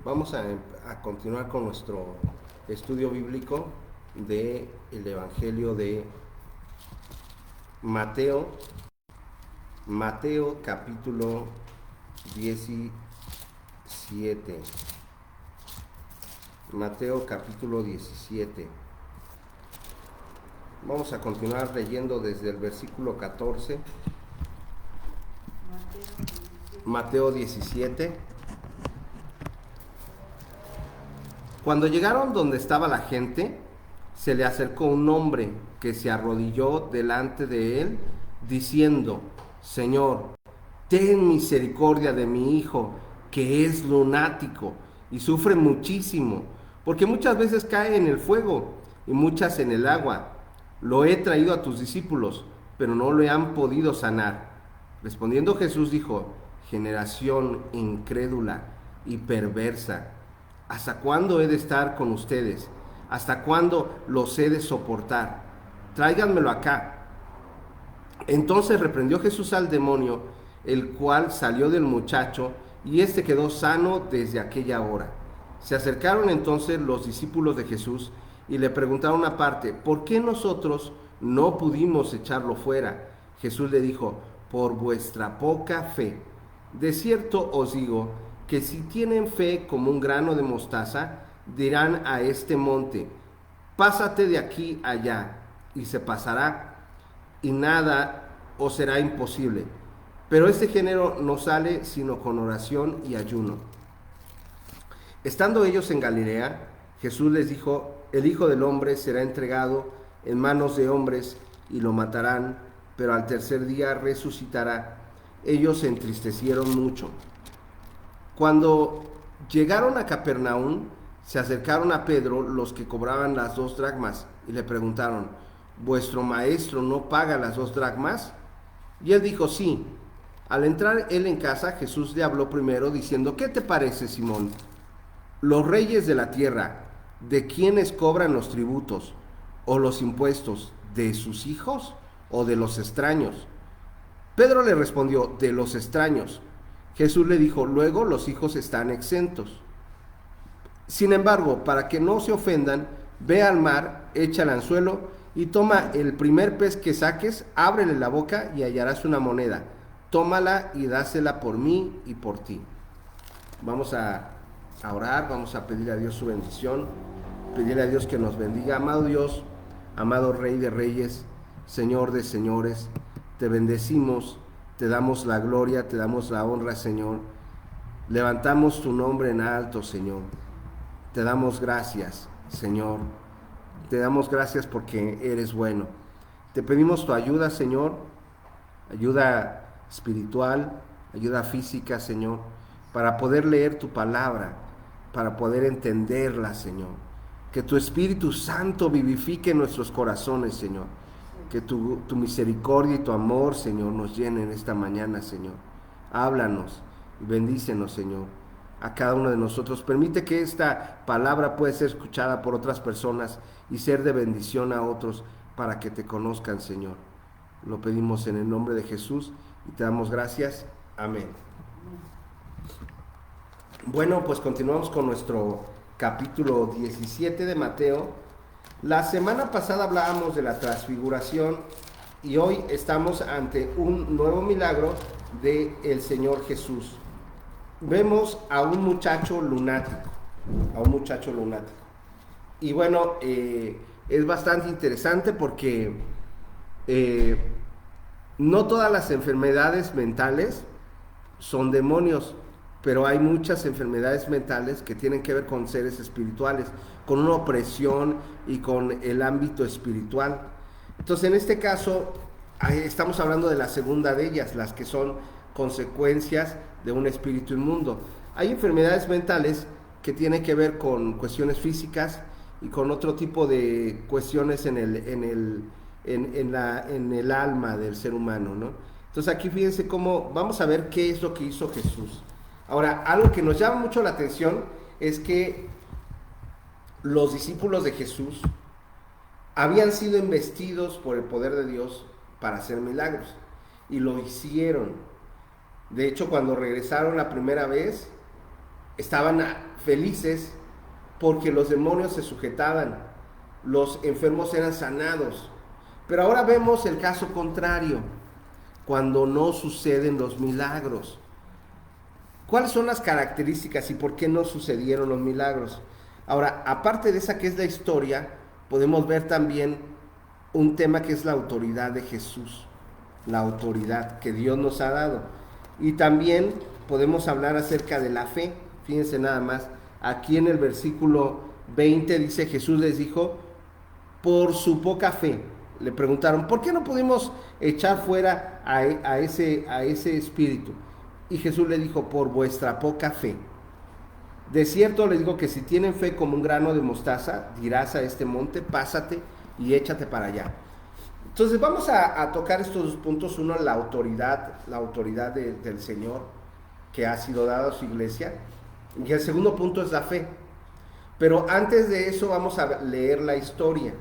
Vamos a continuar con nuestro estudio bíblico del Evangelio de Mateo, Mateo capítulo 17. Mateo capítulo 17. Vamos a continuar leyendo desde el versículo 14. Mateo 17. Cuando llegaron donde estaba la gente, se le acercó un hombre que se arrodilló delante de él, diciendo: Señor, ten misericordia de mi hijo, que es lunático y sufre muchísimo, porque muchas veces cae en el fuego y muchas en el agua. Lo he traído a tus discípulos, pero no le han podido sanar. Respondiendo Jesús dijo: generación incrédula y perversa, ¿hasta cuándo he de estar con ustedes? ¿Hasta cuándo los he de soportar? Tráiganmelo acá. Entonces reprendió Jesús al demonio, el cual salió del muchacho, y éste quedó sano desde aquella hora. Se acercaron entonces los discípulos de Jesús y le preguntaron aparte: ¿por qué nosotros no pudimos echarlo fuera? Jesús le dijo: por vuestra poca fe. De cierto os digo que si tienen fe como un grano de mostaza, dirán a este monte: pásate de aquí allá, y se pasará, y nada os será imposible. Pero este género no sale sino con oración y ayuno. Estando ellos en Galilea, Jesús les dijo: el Hijo del Hombre será entregado en manos de hombres y lo matarán, pero al tercer día resucitará. Ellos se entristecieron mucho. Cuando llegaron a Capernaum, se acercaron a Pedro los que cobraban las 2 dracmas y le preguntaron: ¿vuestro maestro no paga las 2 dracmas? Y él dijo: sí. Al entrar él en casa, Jesús le habló primero diciendo: ¿qué te parece, Simón? Los reyes de la tierra, ¿de quiénes cobran los tributos o los impuestos? ¿De sus hijos o de los extraños? Pedro le respondió: de los extraños. Jesús le dijo: luego los hijos están exentos. Sin embargo, para que no se ofendan, ve al mar, echa el anzuelo y toma el primer pez que saques, ábrele la boca y hallarás una moneda. Tómala y dásela por mí y por ti. Vamos a orar, vamos a pedir a Dios su bendición, pedirle a Dios que nos bendiga. Amado Dios, amado Rey de Reyes, Señor de Señores, te bendecimos, te damos la gloria, te damos la honra, Señor. Levantamos tu nombre en alto, Señor. Te damos gracias, Señor. Te damos gracias porque eres bueno. Te pedimos tu ayuda, Señor, ayuda espiritual, ayuda física, Señor, para poder leer tu palabra, para poder entenderla, Señor. Que tu Espíritu Santo vivifique nuestros corazones, Señor. Que tu misericordia y tu amor, Señor, nos llenen esta mañana, Señor. Háblanos y bendícenos, Señor, a cada uno de nosotros. Permite que esta palabra pueda ser escuchada por otras personas y ser de bendición a otros para que te conozcan, Señor. Lo pedimos en el nombre de Jesús y te damos gracias. Amén. Bueno, pues continuamos con nuestro capítulo 17 de Mateo. La semana pasada hablábamos de la transfiguración y hoy estamos ante un nuevo milagro del Señor Jesús. Vemos a un muchacho lunático, Y bueno, es bastante interesante porque no todas las enfermedades mentales son demonios, pero hay muchas enfermedades mentales que tienen que ver con seres espirituales, con una opresión y con el ámbito espiritual. Entonces, en este caso, estamos hablando de la segunda de ellas, las que son consecuencias de un espíritu inmundo. Hay enfermedades mentales que tienen que ver con cuestiones físicas y con otro tipo de cuestiones en el alma del ser humano, ¿no? Entonces aquí fíjense cómo, vamos a ver qué es lo que hizo Jesús. Ahora, algo que nos llama mucho la atención es que los discípulos de Jesús habían sido investidos por el poder de Dios para hacer milagros y lo hicieron. De hecho, cuando regresaron la primera vez, estaban felices porque los demonios se sujetaban, los enfermos eran sanados. Pero ahora vemos el caso contrario, cuando no suceden los milagros. ¿Cuáles son las características y por qué no sucedieron los milagros? Ahora, aparte de esa que es la historia, podemos ver también un tema que es la autoridad de Jesús, la autoridad que Dios nos ha dado. Y también podemos hablar acerca de la fe. Fíjense nada más, aquí en el versículo 20 dice, Jesús les dijo, por su poca fe. Le preguntaron, ¿por qué no pudimos echar fuera a ese espíritu? Y Jesús le dijo, por vuestra poca fe. De cierto les digo que si tienen fe como un grano de mostaza, dirás a este monte, pásate y échate para allá. Entonces vamos a tocar estos dos puntos. Uno, la autoridad del Señor que ha sido dada a su iglesia. Y el segundo punto es la fe. Pero antes de eso vamos a leer la historia.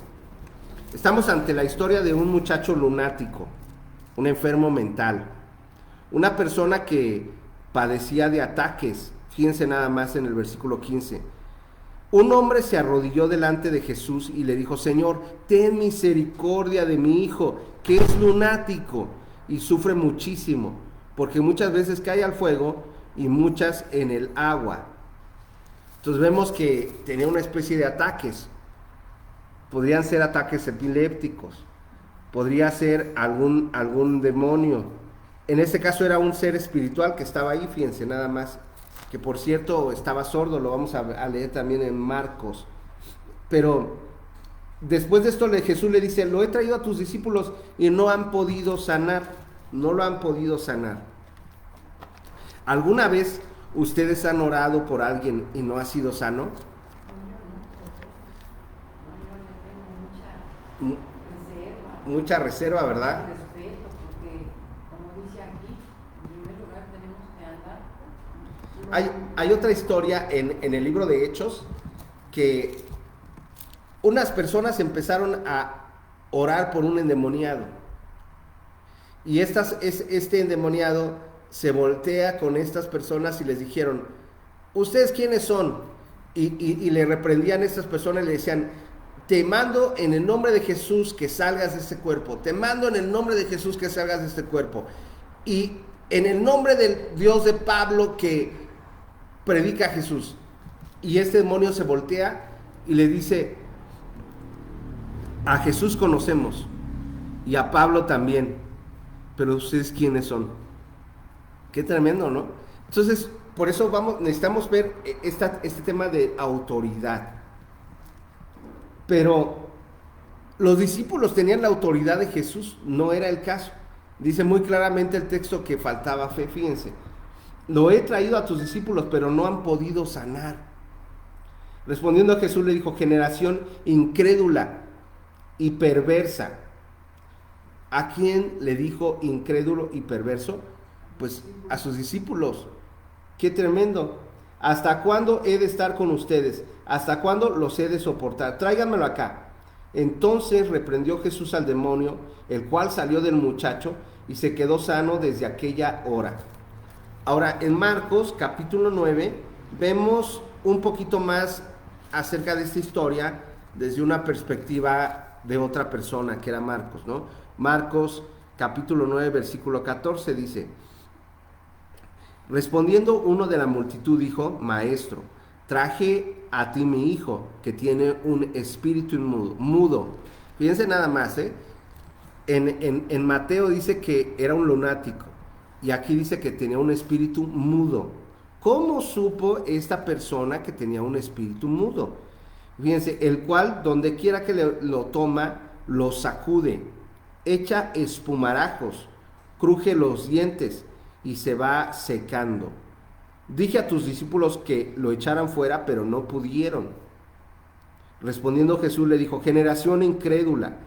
Estamos ante la historia de un muchacho lunático, un enfermo mental, una persona que padecía de ataques. Fíjense nada más en el versículo 15. Un hombre se arrodilló delante de Jesús y le dijo, Señor, ten misericordia de mi hijo, que es lunático y sufre muchísimo, porque muchas veces cae al fuego y muchas en el agua. Entonces vemos que tenía una especie de ataques. Podrían ser ataques epilépticos, podría ser algún demonio. En este caso era un ser espiritual que estaba ahí, fíjense nada más, que por cierto estaba sordo, lo vamos a leer también en Marcos. Pero después de esto Jesús le dice, lo he traído a tus discípulos y no han podido sanar, no lo han podido sanar. ¿Alguna vez ustedes han orado por alguien y no ha sido sano? Mucha reserva, ¿verdad? Respeto, porque como dice aquí, en primer lugar tenemos que andar. Hay otra historia en el libro de Hechos, que unas personas empezaron a orar por un endemoniado. Y este endemoniado se voltea con estas personas y les dijeron, ¿ustedes quiénes son? Y le reprendían a estas personas y le decían, te mando en el nombre de Jesús que salgas de este cuerpo. Te mando en el nombre de Jesús que salgas de este cuerpo. Y en el nombre del Dios de Pablo que predica a Jesús. Y este demonio se voltea y le dice, a Jesús conocemos y a Pablo también, pero ustedes quiénes son. Qué tremendo, ¿no? Entonces, por eso necesitamos ver este tema de autoridad. Pero los discípulos tenían la autoridad de Jesús, no era el caso. Dice muy claramente el texto que faltaba fe, fíjense. Lo he traído a tus discípulos, pero no han podido sanar. Respondiendo a Jesús le dijo, generación incrédula y perversa. ¿A quién le dijo incrédulo y perverso? Pues a sus discípulos. Qué tremendo. ¿Hasta cuándo he de estar con ustedes? ¿Hasta cuándo los he de soportar? Tráiganmelo acá. Entonces reprendió Jesús al demonio, el cual salió del muchacho y se quedó sano desde aquella hora. Ahora, en Marcos capítulo 9, vemos un poquito más acerca de esta historia desde una perspectiva de otra persona, que era Marcos, ¿no? Marcos capítulo 9, versículo 14 dice, respondiendo uno de la multitud dijo, Maestro, traje a ti mi hijo, que tiene un espíritu mudo. Fíjense nada más, en Mateo dice que era un lunático, y aquí dice que tenía un espíritu mudo. ¿Cómo supo esta persona que tenía un espíritu mudo? Fíjense, el cual, donde quiera que lo toma, lo sacude, echa espumarajos, cruje los dientes, y se va secando. Dije a tus discípulos que lo echaran fuera, pero no pudieron. Respondiendo Jesús le dijo, generación incrédula,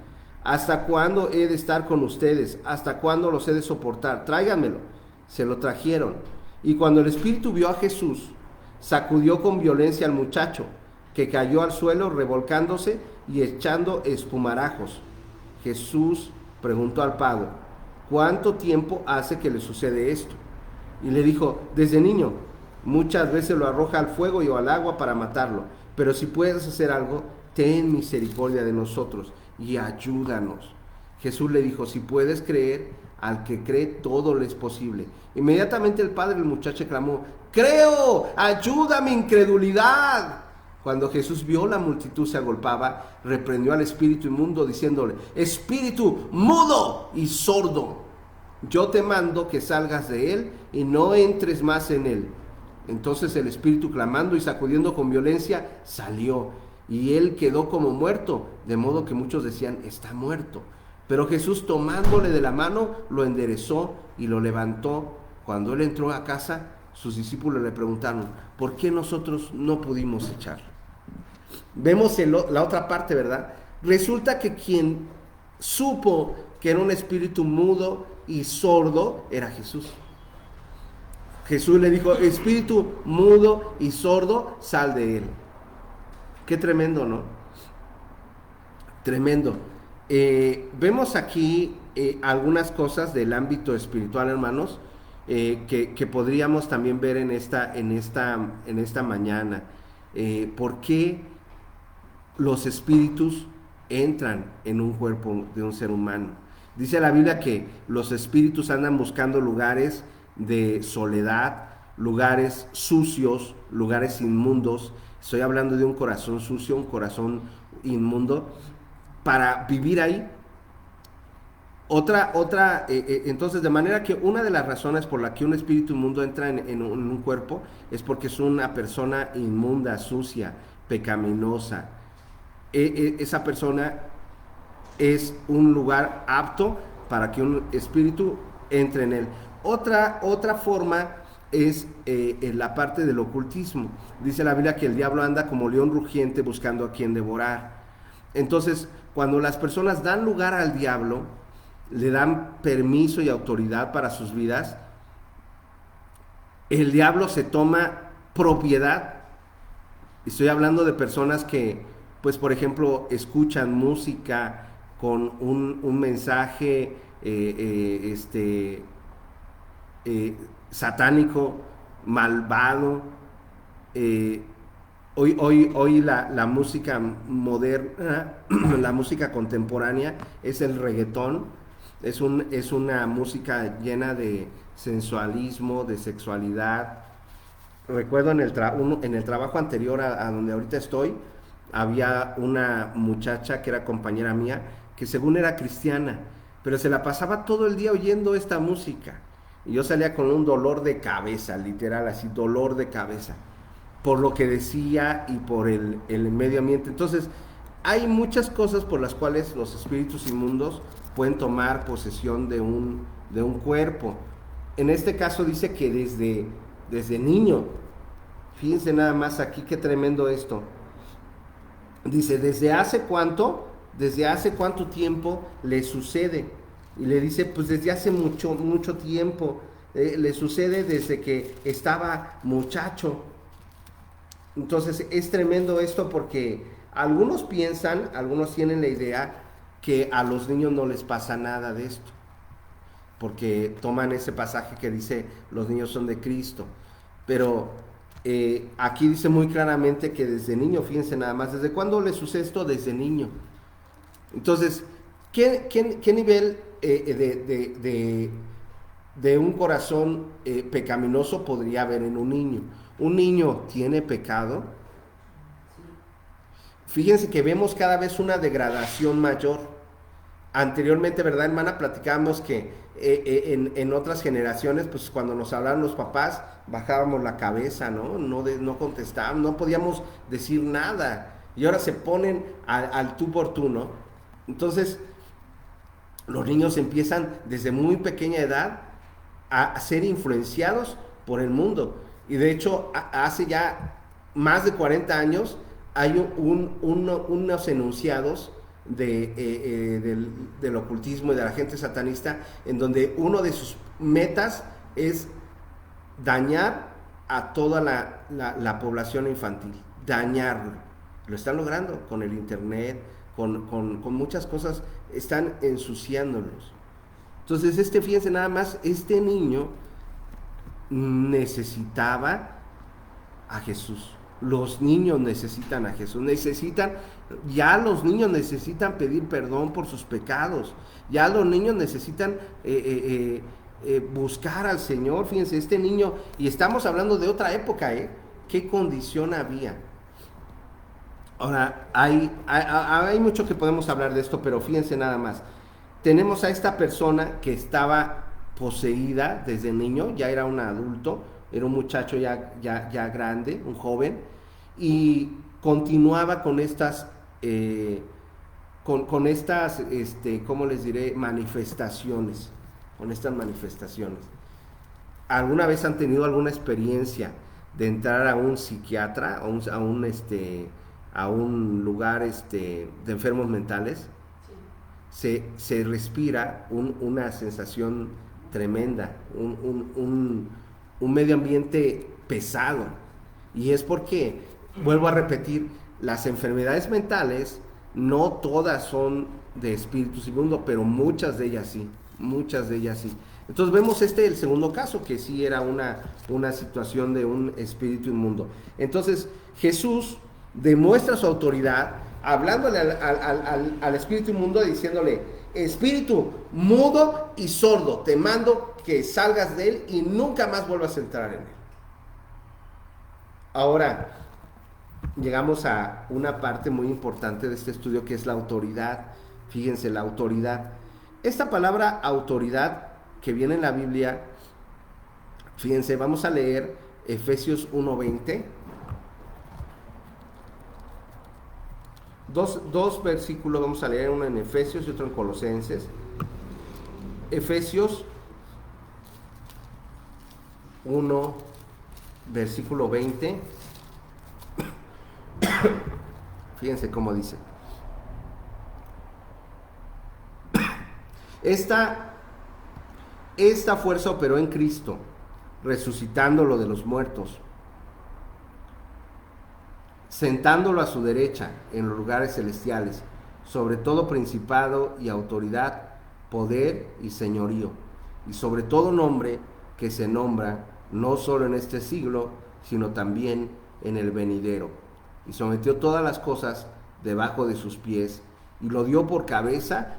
¿hasta cuándo he de estar con ustedes? ¿Hasta cuándo los he de soportar? Tráiganmelo. Se lo trajeron. Y cuando el espíritu vio a Jesús, sacudió con violencia al muchacho, que cayó al suelo revolcándose y echando espumarajos. Jesús preguntó al padre, ¿cuánto tiempo hace que le sucede esto? Y le dijo, desde niño. muchas veces lo arroja al fuego y o al agua para matarlo. Pero si puedes hacer algo, ten misericordia de nosotros y ayúdanos. Jesús le dijo, si puedes creer, al que cree todo le es posible. Inmediatamente el padre del muchacho clamó, creo, ayuda a mi incredulidad. Cuando Jesús vio la multitud se agolpaba, reprendió al espíritu inmundo diciéndole, espíritu mudo y sordo, yo te mando que salgas de él y no entres más en él. Entonces el espíritu, clamando y sacudiendo con violencia, salió, y él quedó como muerto, de modo que muchos decían, está muerto. Pero Jesús, tomándole de la mano, lo enderezó y lo levantó. Cuando él entró a casa, sus discípulos le preguntaron, ¿por qué nosotros no pudimos echarlo? Vemos la otra parte, ¿verdad? Resulta que quien supo que era un espíritu mudo y sordo era Jesús. Jesús le dijo, espíritu mudo y sordo, sal de él. Qué tremendo, ¿no? Tremendo. Vemos aquí algunas cosas del ámbito espiritual, hermanos, que podríamos también ver en esta mañana. ¿Por qué los espíritus entran en un cuerpo de un ser humano? Dice la Biblia que los espíritus andan buscando lugares de soledad, lugares sucios, lugares inmundos. Estoy hablando de un corazón sucio, un corazón inmundo, para vivir ahí. Entonces, de manera que una de las razones por la que un espíritu inmundo entra en un cuerpo es porque es una persona inmunda, sucia, pecaminosa. Esa persona es un lugar apto para que un espíritu entre en él. Otra forma es en la parte del ocultismo. Dice la Biblia que el diablo anda como león rugiente buscando a quien devorar. Entonces, cuando las personas dan lugar al diablo, le dan permiso y autoridad para sus vidas, el diablo se toma propiedad. Estoy hablando de personas que, pues por ejemplo, escuchan música con un mensaje satánico, malvado. Hoy la música moderna, la música contemporánea es el reggaetón. Es una música llena de sensualismo, de sexualidad. Recuerdo en el trabajo anterior a donde ahorita estoy, había una muchacha que era compañera mía, que según era cristiana, pero se la pasaba todo el día oyendo esta música. Y yo salía con un dolor de cabeza, literal, así, dolor de cabeza, por lo que decía y por el medio ambiente. Entonces, hay muchas cosas por las cuales los espíritus inmundos pueden tomar posesión de un cuerpo. En este caso dice que desde niño, fíjense nada más aquí qué tremendo esto. Dice, ¿desde hace cuánto tiempo le sucede? Y le dice, pues desde hace mucho tiempo. Le sucede desde que estaba muchacho. Entonces es tremendo esto porque algunos tienen la idea que a los niños no les pasa nada de esto, porque toman ese pasaje que dice los niños son de Cristo, pero aquí dice muy claramente que desde niño, fíjense nada más, ¿desde cuándo le sucede esto? Desde niño. Entonces, ¿qué nivel de un corazón pecaminoso podría haber en un niño? ¿Un niño tiene pecado? Fíjense que vemos cada vez una degradación mayor. Anteriormente, ¿verdad, hermana? Platicábamos que en otras generaciones, pues cuando nos hablaban los papás, bajábamos la cabeza, ¿no? No contestábamos, no podíamos decir nada. Y ahora se ponen al tú por tú, ¿no? Entonces, los niños empiezan desde muy pequeña edad a ser influenciados por el mundo. Y de hecho, hace ya más de 40 años, hay unos enunciados del ocultismo y de la gente satanista, en donde uno de sus metas es dañar a toda la población infantil, dañarlo. Lo están logrando con el internet, con muchas cosas, están ensuciándolos. Entonces fíjense nada más, este niño necesitaba a Jesús. Los niños necesitan a Jesús, ya los niños necesitan pedir perdón por sus pecados, ya los niños necesitan buscar al Señor. Fíjense, este niño, y estamos hablando de otra época, ¿qué condición había? Ahora, hay mucho que podemos hablar de esto, pero fíjense nada más. Tenemos a esta persona que estaba poseída desde niño, ya era un adulto, era un muchacho ya grande, un joven, y continuaba con estas, ¿cómo les diré? Manifestaciones, con estas manifestaciones. ¿Alguna vez han tenido alguna experiencia de entrar a un psiquiatra, a un lugar de enfermos mentales? Se respira una sensación tremenda, un medio ambiente pesado, y es porque, vuelvo a repetir, las enfermedades mentales no todas son de espíritus inmundos, pero muchas de ellas sí. Entonces vemos el segundo caso, que sí era una situación de un espíritu inmundo. Entonces Jesús demuestra su autoridad hablándole al espíritu inmundo, diciéndole: espíritu mudo y sordo, te mando que salgas de él y nunca más vuelvas a entrar en él. Ahora llegamos a una parte muy importante de este estudio, que es la autoridad. Fíjense, la autoridad. Esta palabra autoridad que viene en la Biblia, fíjense, vamos a leer Efesios 1:20. Dos versículos vamos a leer, uno en Efesios y otro en Colosenses. Efesios 1, versículo 20. Fíjense cómo dice: esta fuerza operó en Cristo, resucitándolo de los muertos, sentándolo a su derecha en los lugares celestiales, sobre todo principado y autoridad, poder y señorío, y sobre todo nombre que se nombra no solo en este siglo, sino también en el venidero. Y sometió todas las cosas debajo de sus pies, y lo dio por cabeza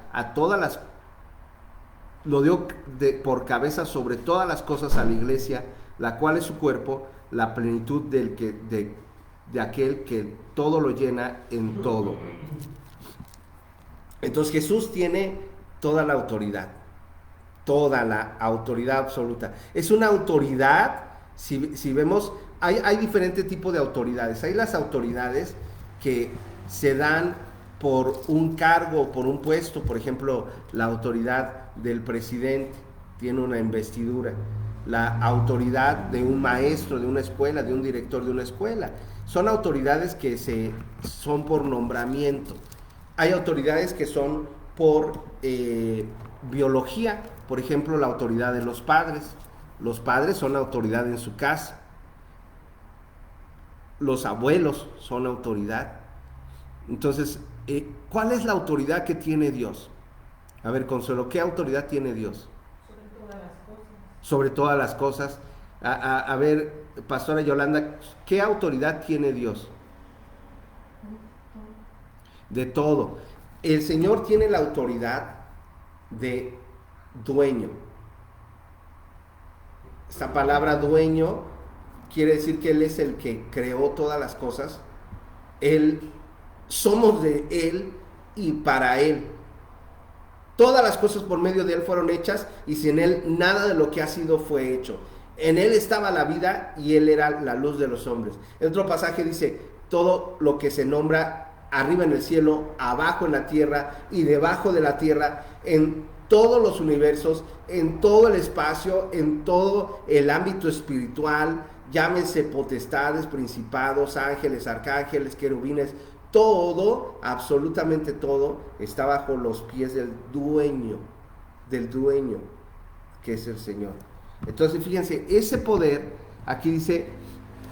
por cabeza sobre todas las cosas a la iglesia, la cual es su cuerpo, la plenitud de aquel que todo lo llena en todo. Entonces Jesús tiene toda la autoridad absoluta. Es una autoridad, si vemos, hay diferentes tipos de autoridades. Hay las autoridades que se dan por un cargo, por un puesto. Por ejemplo, la autoridad del presidente tiene una investidura. La autoridad de un maestro de una escuela, de un director de una escuela. Son autoridades que son por nombramiento. Hay autoridades que son por biología. Por ejemplo, la autoridad de los padres. Los padres son autoridad en su casa. Los abuelos son autoridad. Entonces, ¿cuál es la autoridad que tiene Dios? A ver, Consuelo, ¿qué autoridad tiene Dios? Sobre todas las cosas. A ver, Pastora Yolanda, ¿qué autoridad tiene Dios? De todo. El Señor tiene la autoridad de dueño. Esta palabra dueño quiere decir que Él es el que creó todas las cosas. Somos de Él y para Él. Todas las cosas por medio de Él fueron hechas, y sin Él nada de lo que ha sido fue hecho. En Él estaba la vida y Él era la luz de los hombres. En otro pasaje dice: todo lo que se nombra arriba en el cielo, abajo en la tierra y debajo de la tierra, en todos los universos, en todo el espacio, en todo el ámbito espiritual, llámense potestades, principados, ángeles, arcángeles, querubines, todo, absolutamente todo, está bajo los pies del dueño, que es el Señor. Entonces, fíjense, ese poder, aquí dice,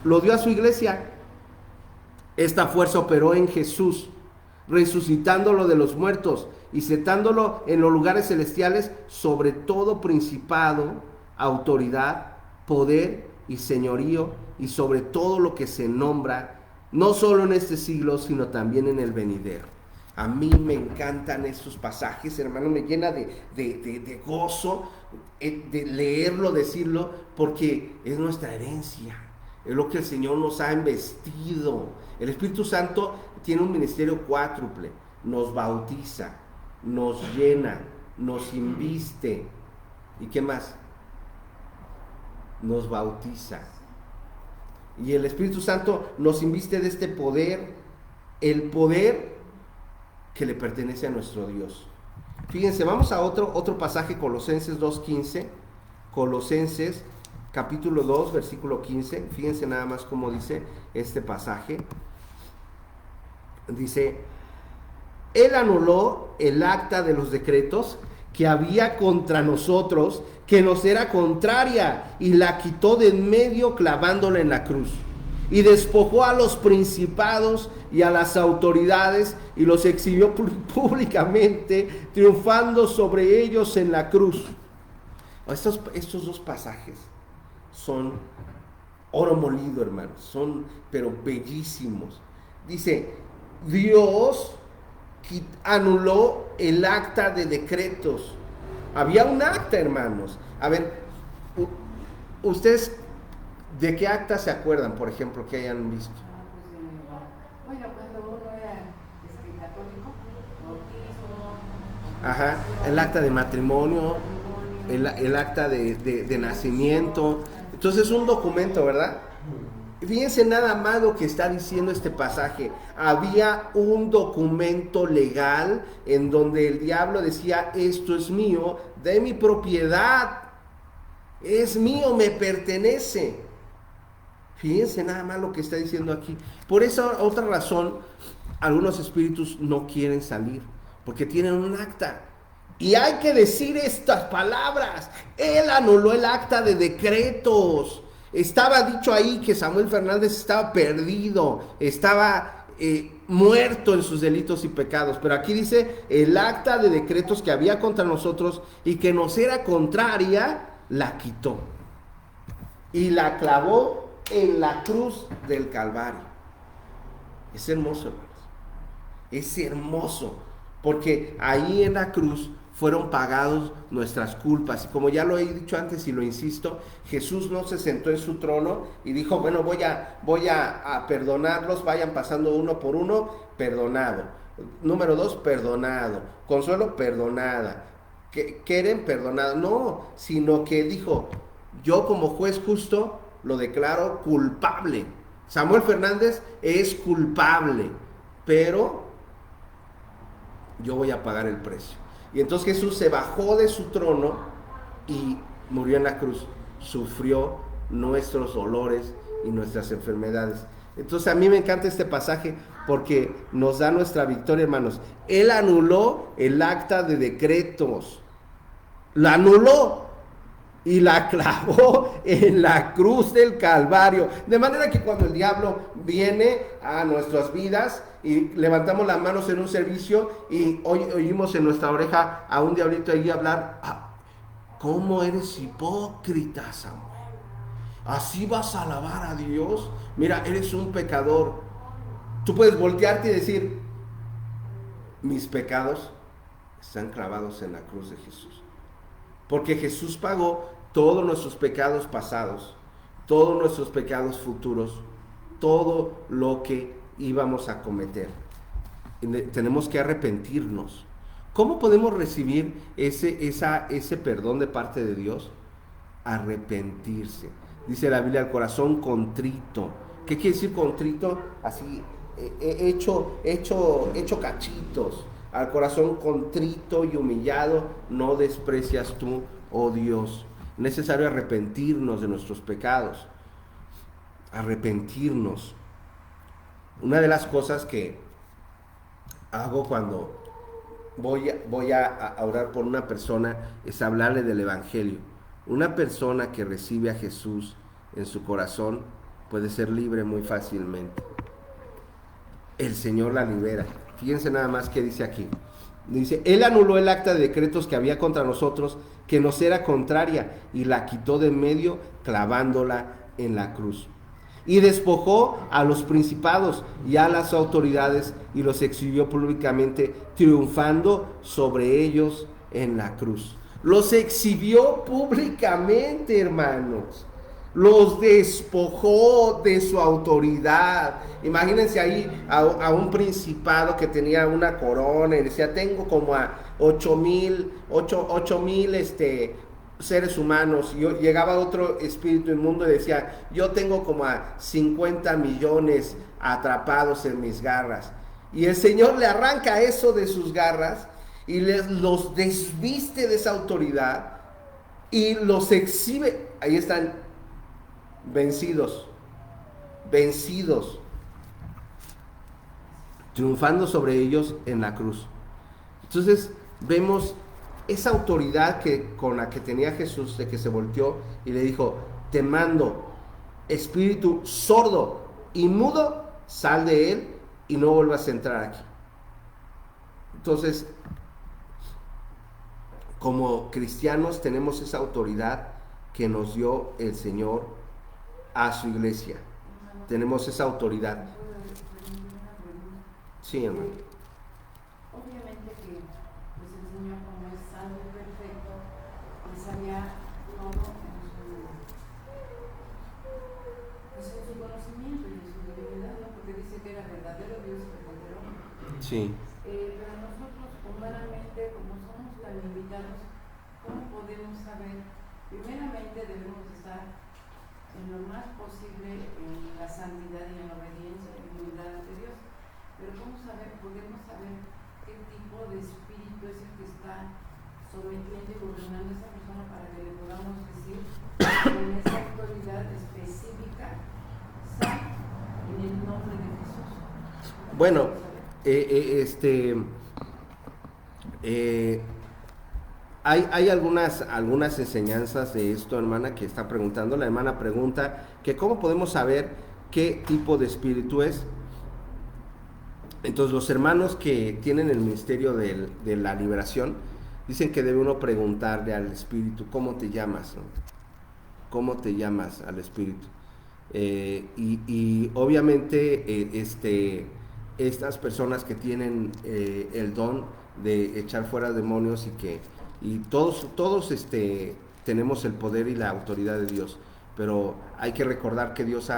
lo dio a su iglesia. Esta fuerza operó en Jesús, resucitándolo de los muertos y sentándolo en los lugares celestiales sobre todo principado, autoridad, poder y señorío y sobre todo lo que se nombra, no solo en este siglo, sino también en el venidero. A mí me encantan estos pasajes, hermano, me llena de gozo de leerlo, decirlo, porque es nuestra herencia, es lo que el Señor nos ha investido. El Espíritu Santo tiene un ministerio cuádruple: nos bautiza, nos llena, nos inviste, ¿y qué más? Nos bautiza. Y el Espíritu Santo nos inviste de este poder, el poder que le pertenece a nuestro Dios. Fíjense, vamos a otro pasaje, Colosenses 2:15, Colosenses capítulo 2, versículo 15, fíjense nada más cómo dice este pasaje. Dice: Él anuló el acta de los decretos que había contra nosotros, que nos era contraria, y la quitó de en medio clavándola en la cruz. Y despojó a los principados y a las autoridades y los exhibió públicamente, triunfando sobre ellos en la cruz. Estos dos pasajes son oro molido, hermanos, son pero bellísimos. Dice: Dios anuló el acta de decretos. Había un acta, hermanos. A ver, ustedes, ¿de qué acta se acuerdan, por ejemplo, que hayan visto? Bueno, cuando uno era católico, bautismo, Ajá, el acta de matrimonio, el acta de nacimiento. Entonces es un documento, ¿verdad? Fíjense nada más lo que está diciendo este pasaje. Había un documento legal en donde el diablo decía: esto es mío, de mi propiedad, es mío, me pertenece. Fíjense nada más lo que está diciendo aquí. Por esa otra razón, algunos espíritus no quieren salir, porque tienen un acta. Y hay que decir estas palabras: Él anuló el acta de decretos. Estaba dicho ahí que Samuel Fernández estaba perdido, estaba muerto en sus delitos y pecados. Pero aquí dice: el acta de decretos que había contra nosotros y que nos era contraria, la quitó. Y la clavó en la cruz del Calvario. Es hermoso, hermanos. Es hermoso. Porque ahí en la cruz fueron pagados nuestras culpas. Y como ya lo he dicho antes y lo insisto, Jesús no se sentó en su trono y dijo: bueno, voy a perdonarlos, vayan pasando uno por uno, perdonado. Número 2, perdonado. Consuelo, perdonada. Keren, perdonado. No, sino que dijo: yo como juez justo lo declaro culpable. Samuel Fernández es culpable, pero yo voy a pagar el precio. Y entonces Jesús se bajó de su trono y murió en la cruz. Sufrió nuestros dolores y nuestras enfermedades. Entonces a mí me encanta este pasaje porque nos da nuestra victoria, hermanos. Él anuló el acta de decretos. La anuló y la clavó en la cruz del Calvario. De manera que cuando el diablo viene a nuestras vidas y levantamos las manos en un servicio y oímos en nuestra oreja a un diablito ahí hablar: ¿cómo eres hipócrita, Samuel? ¿Así vas a alabar a Dios? Mira, eres un pecador. Tú puedes voltearte y decir: mis pecados están clavados en la cruz de Jesús. Porque Jesús pagó todos nuestros pecados pasados, todos nuestros pecados futuros, todo lo que íbamos a cometer. Tenemos que arrepentirnos. ¿Cómo podemos recibir ese perdón de parte de Dios? Arrepentirse. Dice la Biblia: al corazón contrito. ¿Qué quiere decir contrito? Así, hecho cachitos. Al corazón contrito y humillado no desprecias tú, oh Dios. Es necesario arrepentirnos de nuestros pecados. Arrepentirnos. Una de las cosas que hago cuando voy a orar por una persona es hablarle del Evangelio. Una persona que recibe a Jesús en su corazón puede ser libre muy fácilmente. El Señor la libera. Fíjense nada más que dice aquí. Dice: Él anuló el acta de decretos que había contra nosotros, que nos era contraria, y la quitó de en medio, clavándola en la cruz. Y despojó a los principados y a las autoridades y los exhibió públicamente, triunfando sobre ellos en la cruz. Los exhibió públicamente, hermanos. Los despojó de su autoridad. Imagínense ahí a un principado que tenía una corona y decía, tengo como a 8,000 seres humanos. Y llegaba otro espíritu inmundo y decía, yo tengo como a 50 millones atrapados en mis garras. Y el Señor le arranca eso de sus garras y los desviste de esa autoridad y los exhibe. Ahí están vencidos, triunfando sobre ellos en la cruz. Entonces vemos esa autoridad con la que tenía Jesús, de que se volteó y le dijo, te mando, espíritu sordo y mudo, sal de él y no vuelvas a entrar aquí. Entonces, como cristianos tenemos esa autoridad que nos dio el Señor a su iglesia. Tenemos esa autoridad. Sí, hermano. Obviamente que pues el Señor, como es santo y perfecto, le sabía todo en su conocimiento y en su divinidad, ¿no? Porque dice que era verdadero Dios y verdadero hombre. Sí. Pero nosotros humanamente, como somos tan limitados, ¿cómo podemos saber? Primeramente debemos estar en lo más posible en la santidad y en la obediencia y en la humildad ante Dios. Pero ¿cómo podemos saber qué tipo de espíritu es el que está sometiendo y gobernando a esa persona para que le podamos decir con esa autoridad específica, sal en el nombre de Jesús? Bueno, hay algunas enseñanzas de esto, hermana, que está preguntando. La hermana pregunta que cómo podemos saber qué tipo de espíritu es. Entonces los hermanos que tienen el ministerio de la liberación dicen que debe uno preguntarle al espíritu, ¿cómo te llamas? ¿No? ¿Cómo te llamas al espíritu? Y obviamente estas personas que tienen el don de echar fuera demonios y todos tenemos el poder y la autoridad de Dios, pero hay que recordar que Dios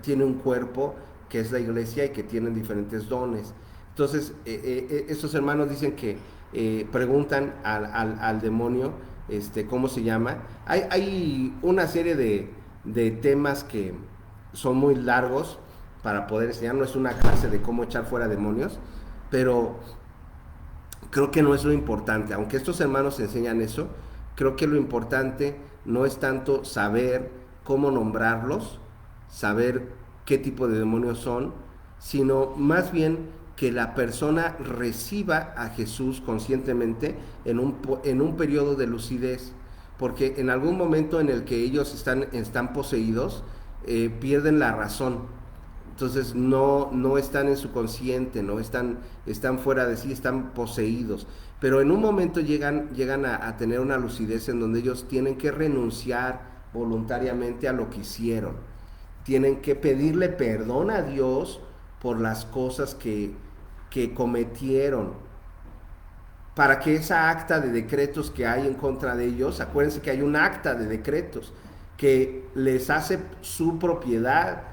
tiene un cuerpo que es la iglesia y que tienen diferentes dones. Entonces estos hermanos dicen que preguntan al demonio cómo se llama. Hay una serie de temas que son muy largos para poder enseñar. No es una clase de cómo echar fuera demonios, pero creo que no es lo importante. Aunque estos hermanos enseñan eso, creo que lo importante no es tanto saber cómo nombrarlos, saber qué tipo de demonios son, sino más bien que la persona reciba a Jesús conscientemente en un periodo de lucidez, porque en algún momento en el que ellos están poseídos, pierden la razón. Entonces no están en su consciente, no están fuera de sí, están poseídos. Pero en un momento llegan a tener una lucidez en donde ellos tienen que renunciar voluntariamente a lo que hicieron. Tienen que pedirle perdón a Dios por las cosas que cometieron, para que esa acta de decretos que hay en contra de ellos, acuérdense que hay un acta de decretos que les hace su propiedad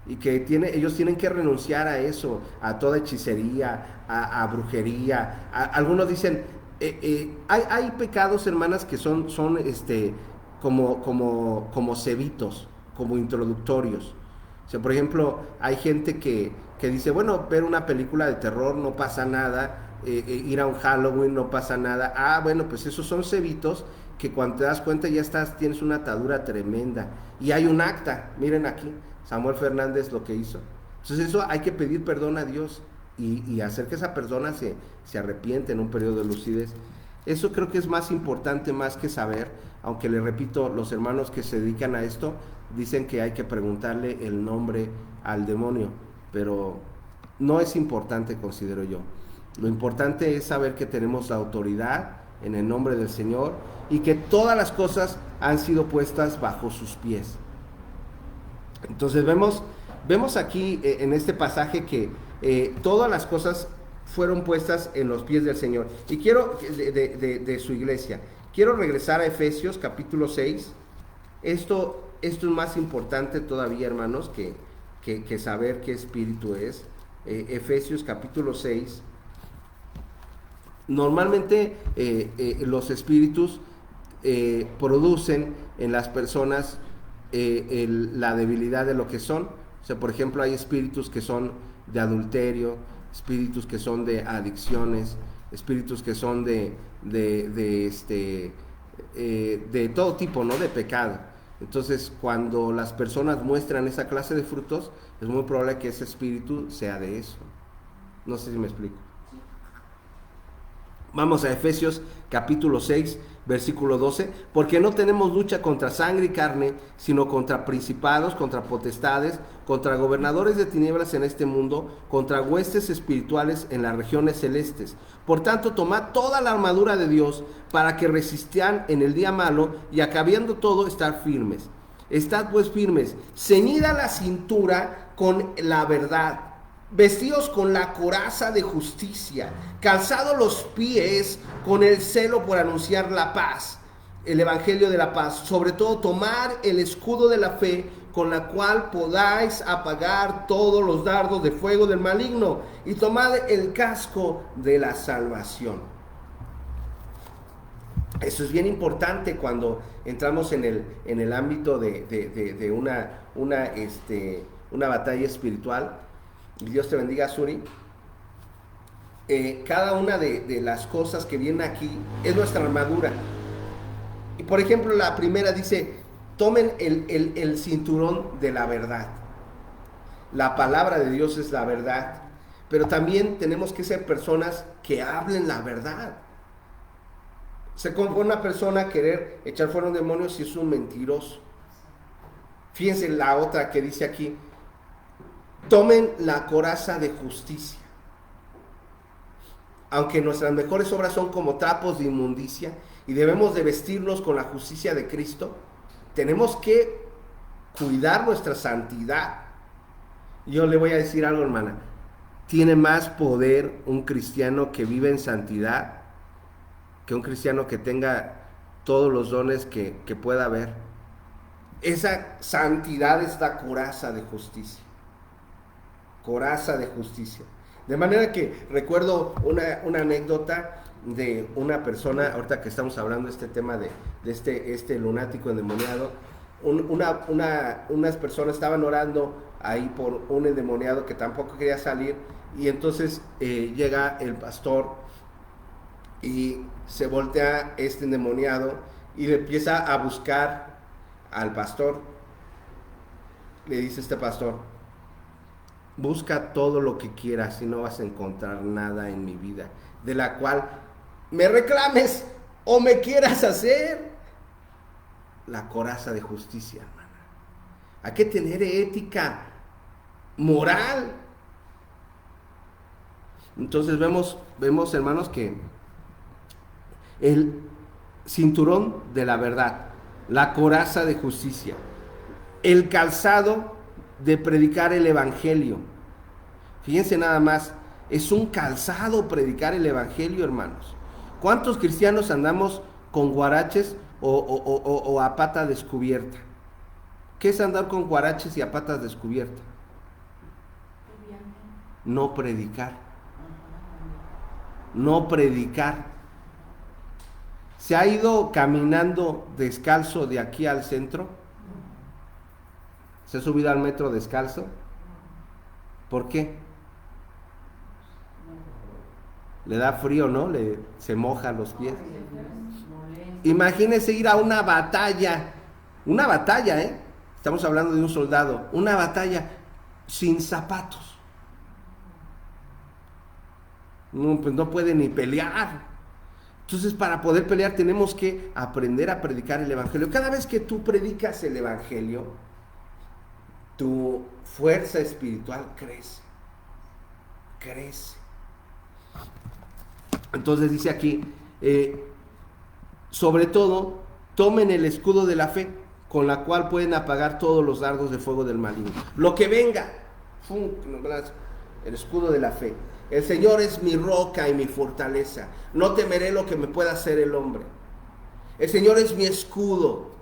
y que ellos tienen que renunciar a eso, a toda hechicería, a brujería. Algunos dicen, hay pecados, hermanas, que son como cebitos, como introductorios. O sea, por ejemplo, hay gente que dice, bueno, ver una película de terror no pasa nada, ir a un Halloween no pasa nada. Bueno, pues esos son cebitos que cuando te das cuenta ya tienes una atadura tremenda. Y hay un acta, miren aquí, Samuel Fernández lo que hizo. Entonces eso hay que pedir perdón a Dios y hacer que esa persona se arrepiente en un periodo de lucidez. Eso creo que es más importante, más que saber, aunque le repito, los hermanos que se dedican a esto dicen que hay que preguntarle el nombre al demonio, pero no es importante, considero yo. Lo importante es saber que tenemos la autoridad en el nombre del Señor y que todas las cosas han sido puestas bajo sus pies. Entonces vemos aquí en este pasaje que todas las cosas fueron puestas en los pies del Señor. Y quiero, de su iglesia, quiero regresar a Efesios capítulo 6. Esto es más importante todavía, hermanos, que saber qué espíritu es. Efesios capítulo 6. Normalmente los espíritus producen en las personas la debilidad de lo que son. O sea, por ejemplo, hay espíritus que son de adulterio, espíritus que son de adicciones, espíritus que son de todo tipo, ¿no? De pecado. Entonces, cuando las personas muestran esa clase de frutos, es muy probable que ese espíritu sea de eso. No sé si me explico. Vamos a Efesios capítulo 6, versículo 12. Porque no tenemos lucha contra sangre y carne, sino contra principados, contra potestades, contra gobernadores de tinieblas en este mundo, contra huestes espirituales en las regiones celestes. Por tanto, tomad toda la armadura de Dios para que resistan en el día malo y acabiendo todo, estar firmes. Estad pues firmes, ceñida la cintura con la verdad, vestidos con la coraza de justicia, calzados los pies con el celo por anunciar la paz, el evangelio de la paz. Sobre todo tomar el escudo de la fe, con la cual podáis apagar todos los dardos de fuego del maligno, y tomad el casco de la salvación. Eso es bien importante cuando entramos en el ámbito de una batalla espiritual. Dios te bendiga, Suri. Cada una de las cosas que vienen aquí es nuestra armadura. Y por ejemplo, la primera dice: tomen el cinturón de la verdad. La palabra de Dios es la verdad, pero también tenemos que ser personas que hablen la verdad. Se compone una persona a querer echar fuera un demonio si es un mentiroso. Fíjense la otra que dice aquí: tomen la coraza de justicia. Aunque nuestras mejores obras son como trapos de inmundicia y debemos de vestirnos con la justicia de Cristo, tenemos que cuidar nuestra santidad. Yo le voy a decir algo, hermana: tiene más poder un cristiano que vive en santidad que un cristiano que tenga todos los dones que pueda haber. Esa santidad es la coraza de justicia. Coraza de justicia. De manera que recuerdo una anécdota de una persona, ahorita que estamos hablando de este tema de este lunático endemoniado. Unas personas estaban orando ahí por un endemoniado que tampoco quería salir, y entonces llega el pastor y se voltea este endemoniado y le empieza a buscar al pastor. Le dice este pastor: busca todo lo que quieras y no vas a encontrar nada en mi vida de la cual me reclames o me quieras hacer. La coraza de justicia, hermana. Hay que tener ética, moral. Entonces vemos, hermanos, que el cinturón de la verdad, la coraza de justicia, el calzado de predicar el evangelio. Fíjense nada más, es un calzado predicar el evangelio, hermanos. ¿Cuántos cristianos andamos con guaraches o a pata descubierta? ¿Qué es andar con guaraches y a patas descubiertas? No predicar. No predicar. ¿Se ha ido caminando descalzo de aquí al centro? ¿Se ha subido al metro descalzo? ¿Por qué? Le da frío, ¿no? Se moja los pies. Imagínese ir a una batalla, estamos hablando de un soldado, una batalla sin zapatos. No, pues no puede ni pelear. Entonces, para poder pelear tenemos que aprender a predicar el evangelio. Cada vez que tú predicas el evangelio, tu fuerza espiritual crece. Entonces dice aquí, sobre todo, tomen el escudo de la fe, con la cual pueden apagar todos los dardos de fuego del maligno. Lo que venga, el escudo de la fe. El Señor es mi roca y mi fortaleza. No temeré lo que me pueda hacer el hombre. El Señor es mi escudo.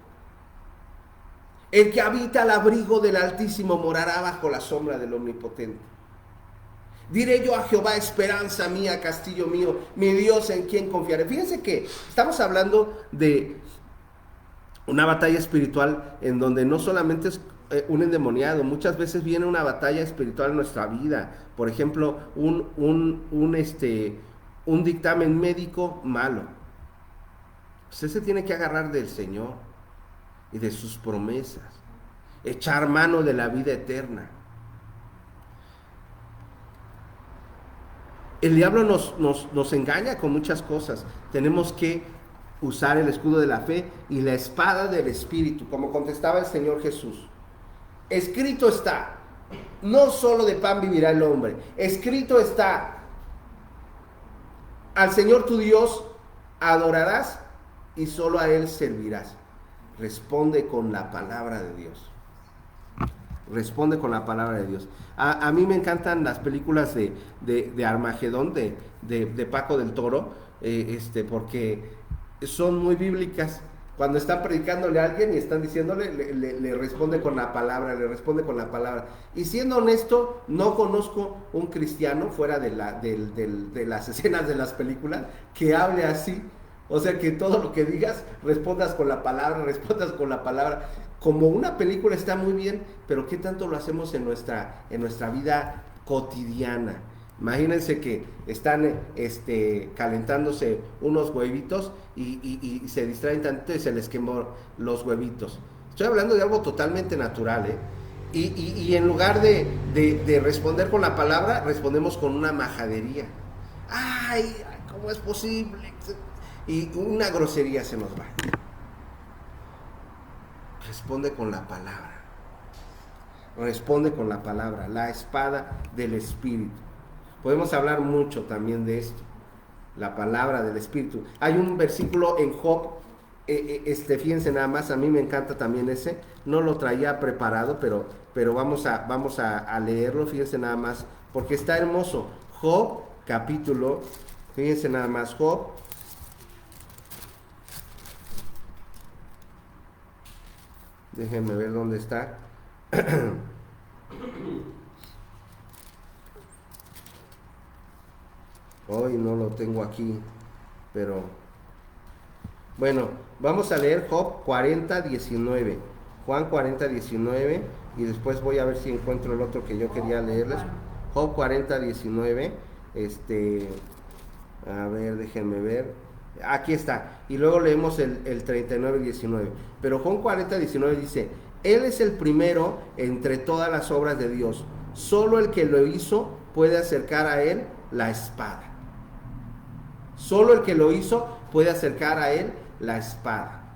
El que habita al abrigo del Altísimo morará bajo la sombra del Omnipotente. Diré yo a Jehová, esperanza mía, castillo mío, mi Dios en quien confiaré. Fíjense que estamos hablando de una batalla espiritual en donde no solamente es un endemoniado, muchas veces viene una batalla espiritual en nuestra vida. Por ejemplo, un dictamen médico malo. Usted se tiene que agarrar del Señor y de sus promesas, echar mano de la vida eterna. El diablo nos engaña con muchas cosas. Tenemos que usar el escudo de la fe y la espada del Espíritu, como contestaba el Señor Jesús. Escrito está, no solo de pan vivirá el hombre. Escrito está, al Señor tu Dios adorarás y solo a Él servirás. Responde con la palabra de Dios. Responde con la palabra de Dios. A mí me encantan las películas de Armagedón, de Paco del Toro, porque son muy bíblicas. Cuando están predicándole a alguien y están diciéndole, le responde con la palabra, le responde con la palabra. Y siendo honesto, no conozco un cristiano fuera de las escenas de las películas que hable así. O sea, que todo lo que digas, respondas con la palabra, respondas con la palabra. Como una película está muy bien, pero ¿qué tanto lo hacemos en nuestra vida cotidiana? Imagínense que están calentándose unos huevitos y se distraen tanto y se les quemó los huevitos. Estoy hablando de algo totalmente natural, ¿eh? Y en lugar de responder con la palabra, respondemos con una majadería. ¡Ay! ¿Cómo es posible? Y una grosería se nos va. Responde con la palabra. Responde con la palabra, la espada del Espíritu. Podemos hablar mucho también de esto, la palabra del Espíritu. Hay un versículo en Job, fíjense nada más, a mí me encanta también ese. No lo traía preparado, pero vamos a leerlo, fíjense nada más, porque está hermoso. Job, capítulo, fíjense nada más, Job. Déjenme ver dónde está. Hoy no lo tengo aquí, pero bueno, vamos a leer Job 40:19. Juan 40:19 y después voy a ver si encuentro el otro que yo quería leerles. Job 40:19. A ver, déjenme ver. Aquí está. Y luego leemos el 39:19. Pero Juan 40:19 dice: Él es el primero entre todas las obras de Dios. Solo el que lo hizo puede acercar a Él la espada. Solo el que lo hizo puede acercar a Él la espada.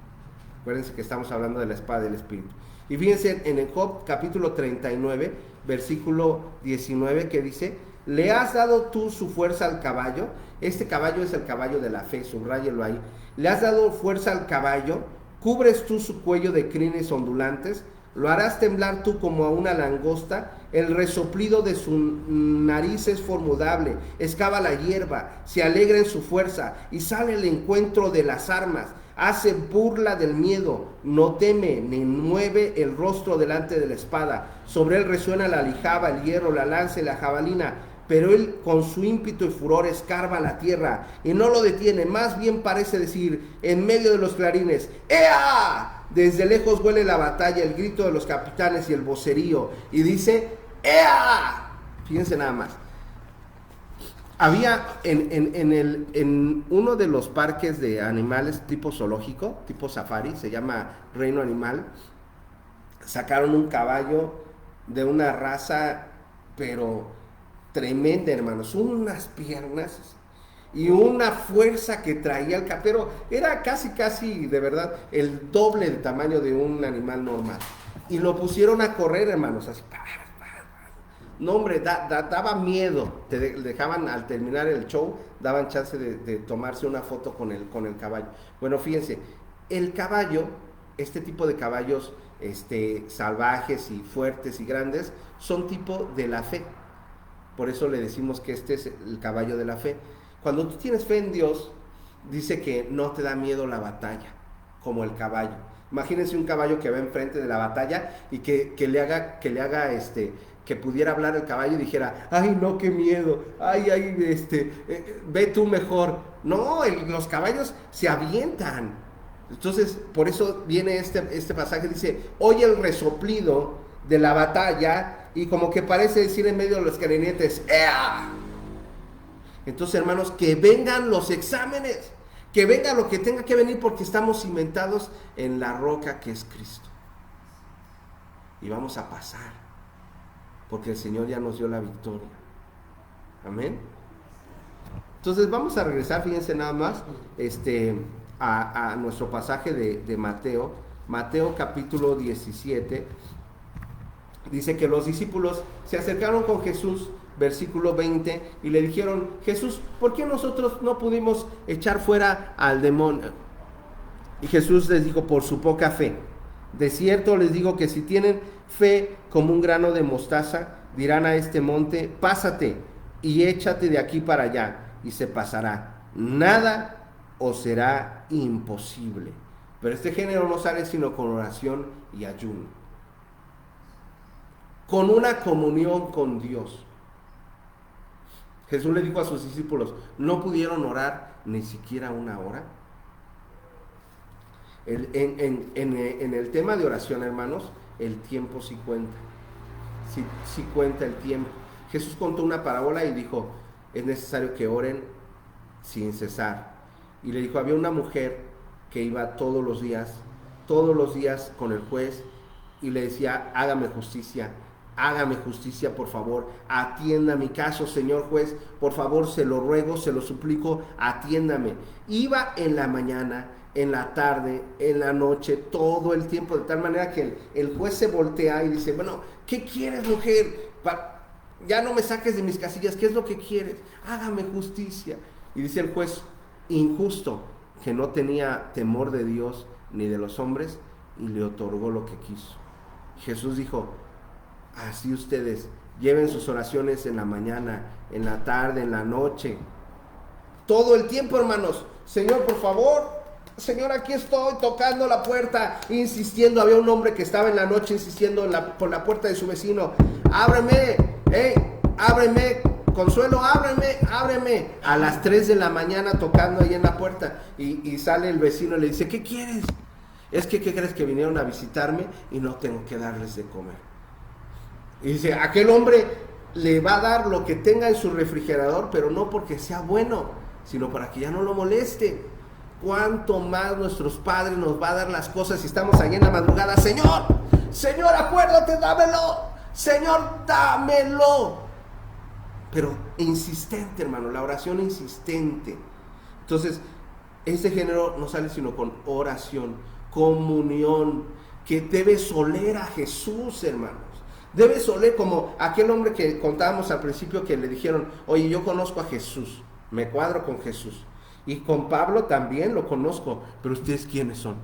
Acuérdense que estamos hablando de la espada del Espíritu. Y fíjense en el Job capítulo 39, versículo 19, que dice: ¿Le has dado tú su fuerza al caballo? Este caballo es el caballo de la fe, subráyelo ahí. ¿Le has dado fuerza al caballo? ¿Cubres tú su cuello de crines ondulantes? ¿Lo harás temblar tú como a una langosta? El resoplido de su nariz es formidable, excava la hierba, se alegra en su fuerza y sale al encuentro de las armas. Hace burla del miedo, no teme ni mueve el rostro delante de la espada. Sobre él resuena la aljaba, el hierro, la lanza y la jabalina. Pero él con su ímpetu y furor escarba la tierra y no lo detiene. Más bien parece decir en medio de los clarines: ¡Ea! Desde lejos huele la batalla, el grito de los capitanes y el vocerío. Y dice: ¡Ea! Fíjense nada más. Había en uno de los parques de animales tipo zoológico, tipo safari, se llama Reino Animal. Sacaron un caballo de una raza, pero tremenda, hermanos, unas piernas y una fuerza que traía el capero. Era casi, de verdad, el doble del tamaño de un animal normal. Y lo pusieron a correr, hermanos, así. No, hombre, daba miedo. Te dejaban, al terminar el show, daban chance de tomarse una foto con el caballo. Bueno, fíjense, el caballo este tipo de caballos salvajes y fuertes y grandes son tipo de la fe. Por eso le decimos que este es el caballo de la fe. Cuando tú tienes fe en Dios, dice que no te da miedo la batalla, como el caballo. Imagínense un caballo que va enfrente de la batalla y que le haga que pudiera hablar el caballo y dijera, ay no, qué miedo, ve tú mejor. No, los caballos se avientan. Entonces, por eso viene este pasaje, dice, oye el resoplido de la batalla, y como que parece decir en medio de los clarinetes, ¡ea! Entonces, hermanos, que vengan los exámenes, que venga lo que tenga que venir, porque estamos cimentados en la roca que es Cristo. Y vamos a pasar, porque el Señor ya nos dio la victoria. Amén. Entonces vamos a regresar, fíjense nada más, a nuestro pasaje de Mateo. Mateo capítulo 17. Dice que los discípulos se acercaron con Jesús, versículo 20, y le dijeron, Jesús, ¿por qué nosotros no pudimos echar fuera al demonio? Y Jesús les dijo, por su poca fe. De cierto les digo que si tienen fe como un grano de mostaza, dirán a este monte, pásate y échate de aquí para allá, y se pasará. Nada os será imposible. Pero este género no sale sino con oración y ayuno, con una comunión con Dios. Jesús le dijo a sus discípulos, ¿no pudieron orar ni siquiera una hora? En el tema de oración, hermanos, el tiempo sí cuenta. Sí cuenta el tiempo. Jesús contó una parábola y dijo, es necesario que oren sin cesar. Y le dijo, había una mujer que iba todos los días con el juez y le decía, hágame justicia, por favor, atienda mi caso, señor juez, por favor, se lo ruego, se lo suplico, atiéndame. Iba en la mañana, en la tarde, en la noche, todo el tiempo, de tal manera que el juez se voltea y dice, bueno, ¿qué quieres, mujer? Ya no me saques de mis casillas, ¿qué es lo que quieres? Hágame justicia. Y dice el juez, injusto, que no tenía temor de Dios ni de los hombres, y le otorgó lo que quiso. Jesús dijo, así ustedes lleven sus oraciones en la mañana, en la tarde, en la noche, todo el tiempo, hermanos. Señor, por favor, Señor, aquí estoy tocando la puerta, insistiendo. Había un hombre que estaba en la noche insistiendo por la puerta de su vecino. Ábreme, ábreme, Consuelo, ábreme. A las 3 de la mañana tocando ahí en la puerta, y sale el vecino y le dice, ¿qué quieres? Es que, ¿qué crees? Que vinieron a visitarme y no tengo que darles de comer. Y dice, aquel hombre le va a dar lo que tenga en su refrigerador, pero no porque sea bueno, sino para que ya no lo moleste. ¿Cuánto más nuestros padres nos va a dar las cosas si estamos ahí en la madrugada? Señor, acuérdate, dámelo. Señor, dámelo. Pero insistente, hermano, la oración insistente. Entonces, ese género no sale sino con oración, comunión, que debes oler a Jesús, hermanos. Debes oler como aquel hombre que contábamos al principio, que le dijeron, oye, yo conozco a Jesús, me cuadro con Jesús. Y con Pablo también lo conozco, pero ¿ustedes quiénes son?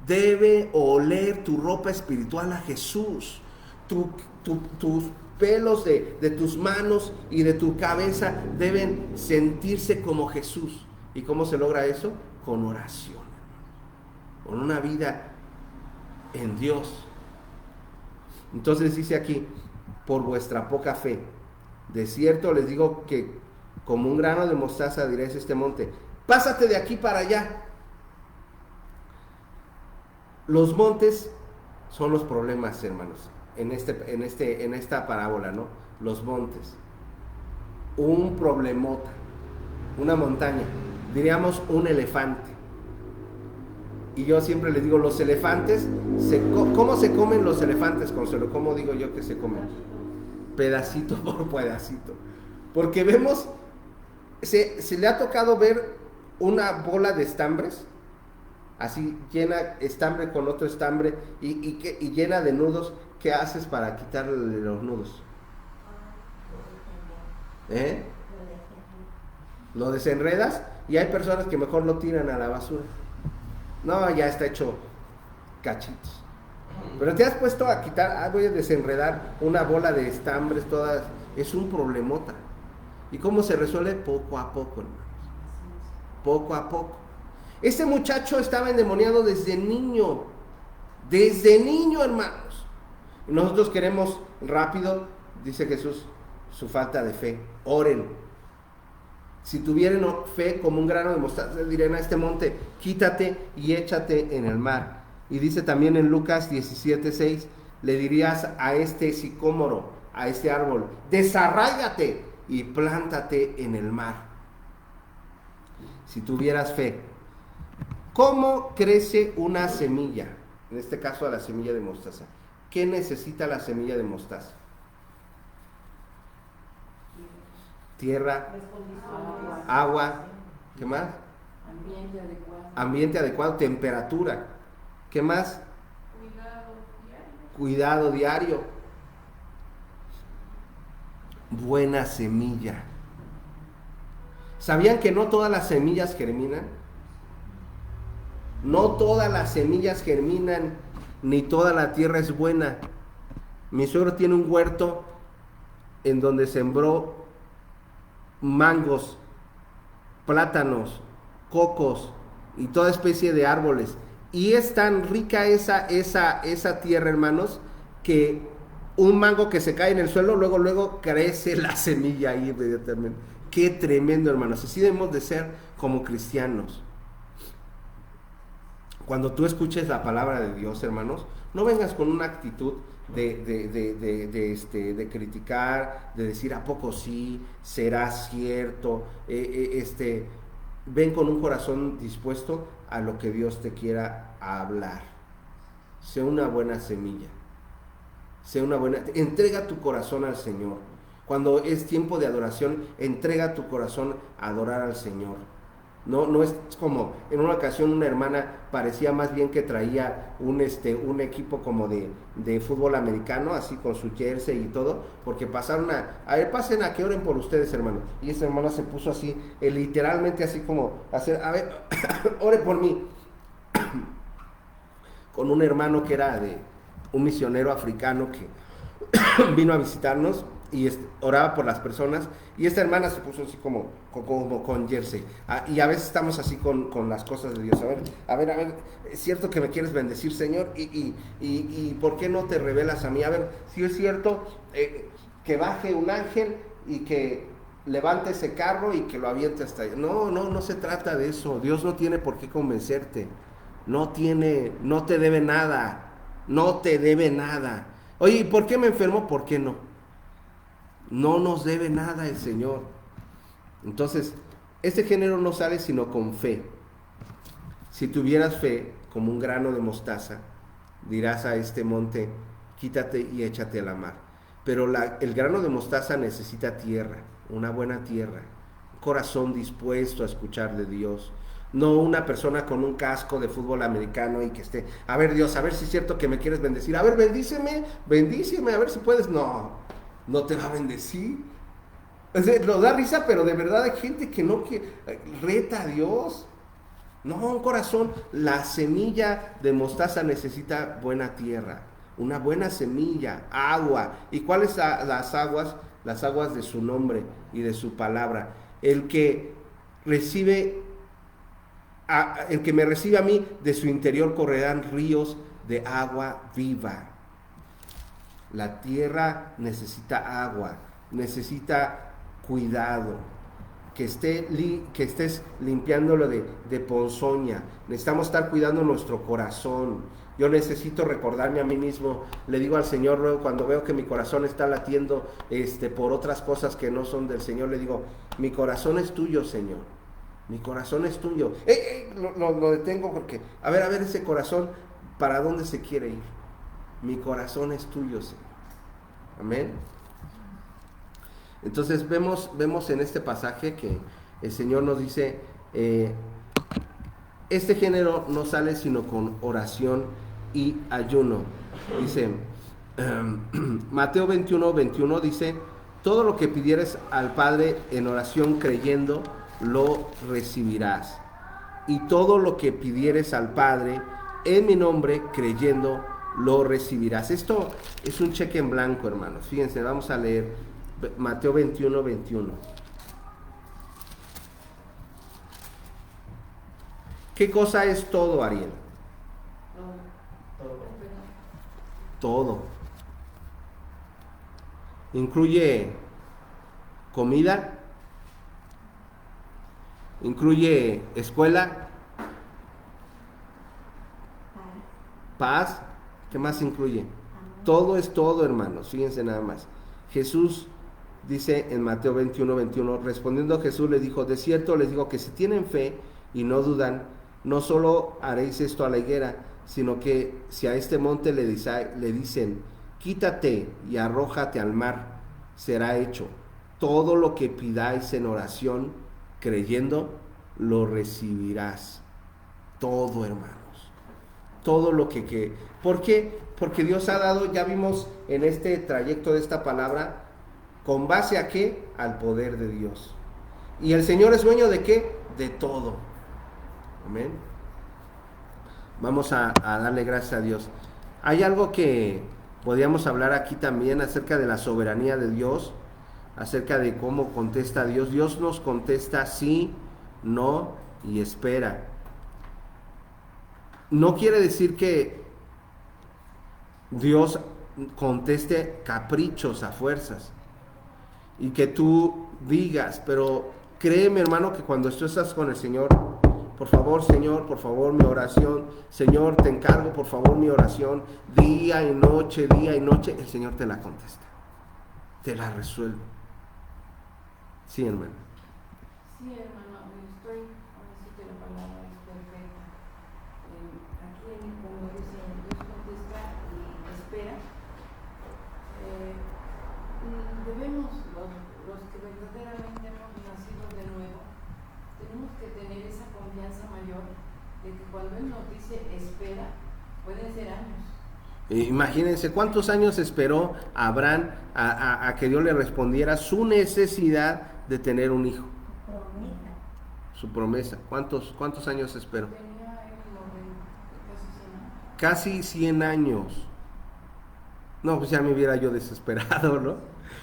Debe oler tu ropa espiritual a Jesús. Tus pelos de tus manos y de tu cabeza deben sentirse como Jesús. ¿Y cómo se logra eso? Con oración, con una vida en Dios. Entonces dice aquí, por vuestra poca fe, de cierto les digo que como un grano de mostaza diréis a este monte, pásate de aquí para allá. Los montes son los problemas, hermanos, en esta parábola, ¿no? Los montes, un problemota, una montaña, diríamos un elefante. Y yo siempre les digo, los elefantes, ¿cómo se comen los elefantes, Consuelo? ¿Cómo digo yo que se comen? Pedacito por pedacito. Porque vemos, se le ha tocado ver una bola de estambres, así llena estambre con otro estambre y llena de nudos. ¿Qué haces para quitarle los nudos? Lo desenredas, y hay personas que mejor lo tiran a la basura. No, ya está hecho cachitos. Pero te has puesto a quitar, voy a desenredar una bola de estambres, todas, es un problemota. ¿Y cómo se resuelve? Poco a poco, hermanos. Poco a poco. Este muchacho estaba endemoniado desde niño, hermanos. Y nosotros queremos rápido, dice Jesús, su falta de fe. Oren. Si tuvieran fe como un grano de mostaza, dirían a este monte, quítate y échate en el mar. Y dice también en Lucas 17:6, le dirías a este sicómoro, a este árbol, desarráigate y plántate en el mar. Si tuvieras fe. ¿Cómo crece una semilla? En este caso, la semilla de mostaza. ¿Qué necesita la semilla de mostaza? Tierra, agua, ¿qué más? Ambiente adecuado, temperatura. ¿Qué más? Cuidado diario. Buena semilla. ¿Sabían que no todas las semillas germinan? No todas las semillas germinan, ni toda la tierra es buena. Mi suegro tiene un huerto en donde sembró mangos, plátanos, cocos y toda especie de árboles. Y es tan rica esa tierra, hermanos, que un mango que se cae en el suelo, luego crece la semilla ahí inmediatamente. Qué tremendo, hermanos. Así debemos de ser como cristianos. Cuando tú escuches la palabra de Dios, hermanos, no vengas con una actitud de criticar, de decir a poco sí, será cierto. Ven con un corazón dispuesto a lo que Dios te quiera hablar. Sé una buena semilla. Entrega tu corazón al Señor. Cuando es tiempo de adoración, entrega tu corazón a adorar al Señor. No es como en una ocasión una hermana parecía más bien que traía un equipo como de fútbol americano, así con su jersey y todo, porque pasaron a ver, pasen a que oren por ustedes, hermano. Y esa hermana se puso así, literalmente así como hacer, a ver, ore por mí. Con un hermano que era de un misionero africano que vino a visitarnos y oraba por las personas, y esta hermana se puso así como con jersey, y a veces estamos así con las cosas de Dios, a ver, es cierto que me quieres bendecir, Señor, y ¿por qué no te revelas a mí? A ver, si es cierto que baje un ángel y que levante ese carro y que lo aviente hasta allá. No se trata de eso. Dios no tiene por qué convencerte, no te debe nada, Oye, ¿y por qué me enfermo? ¿Por qué no? No nos debe nada el Señor. Entonces, este género no sale sino con fe. Si tuvieras fe, como un grano de mostaza, dirás a este monte, quítate y échate a la mar. Pero el grano de mostaza necesita tierra, una buena tierra, un corazón dispuesto a escuchar de Dios. No una persona con un casco de fútbol americano y que esté, a ver Dios, a ver si es cierto que me quieres bendecir, a ver bendíceme, a ver si puedes. No te va a bendecir. Nos da risa, pero de verdad hay gente que reta a Dios. No, un corazón. La semilla de mostaza necesita buena tierra, una buena semilla, agua. ¿Y cuáles las aguas? Las aguas de su nombre y de su palabra. El que me recibe a mí, de su interior correrán ríos de agua viva. La tierra necesita agua, necesita cuidado, que estés limpiándolo de ponzoña. Necesitamos estar cuidando nuestro corazón. Yo necesito recordarme a mí mismo. Le digo al Señor luego, cuando veo que mi corazón está latiendo por otras cosas que no son del Señor, le digo, mi corazón es tuyo, Señor. Mi corazón es tuyo. Lo detengo porque, a ver, ese corazón, ¿para dónde se quiere ir? Mi corazón es tuyo, Señor. Amén. Entonces vemos en este pasaje que el Señor nos dice, este género no sale sino con oración y ayuno. Dice, Mateo 21:21 dice, todo lo que pidieres al Padre en oración creyendo, lo recibirás. Y todo lo que pidieres al Padre en mi nombre, creyendo, lo recibirás. Esto es un cheque en blanco, hermanos. Fíjense, vamos a leer Mateo 21, 21. ¿Qué cosa es todo, Ariel? Todo. Incluye comida, incluye escuela, paz. ¿Qué más incluye? Todo es todo, hermanos. Fíjense nada más. Jesús dice en Mateo 21, 21, respondiendo Jesús le dijo, de cierto les digo que si tienen fe y no dudan, no solo haréis esto a la higuera, sino que si a este monte le dicen, quítate y arrójate al mar, será hecho. Todo lo que pidáis en oración, creyendo, lo recibirás. Todo, hermanos. Todo lo que... ¿Por qué? Porque Dios ha dado, ya vimos en este trayecto de esta palabra, ¿con base a qué? Al poder de Dios. ¿Y el Señor es dueño de qué? De todo. Amén. Vamos a darle gracias a Dios. Hay algo que podríamos hablar aquí también acerca de la soberanía de Dios, acerca de cómo contesta Dios. Dios nos contesta sí, no y espera. No quiere decir que Dios conteste caprichos a fuerzas y que tú digas, pero créeme, hermano, que cuando tú estás con el Señor, por favor, Señor, por favor, mi oración, Señor, te encargo, por favor, mi oración, día y noche, el Señor te la contesta, te la resuelve. Sí, hermano. Sí, hermano, estoy, ahora sí que la palabra es perfecta. Aquí, como dice, Dios contesta y espera. Debemos, los que verdaderamente hemos nacido de nuevo, tenemos que tener esa confianza mayor de que cuando Él nos dice espera, pueden ser años. Imagínense cuántos años esperó Abraham a que Dios le respondiera su necesidad de tener un hijo. Su promesa. ¿Cuántos años esperó? Tenía Casi 100 años. No, pues ya me hubiera yo desesperado, ¿no?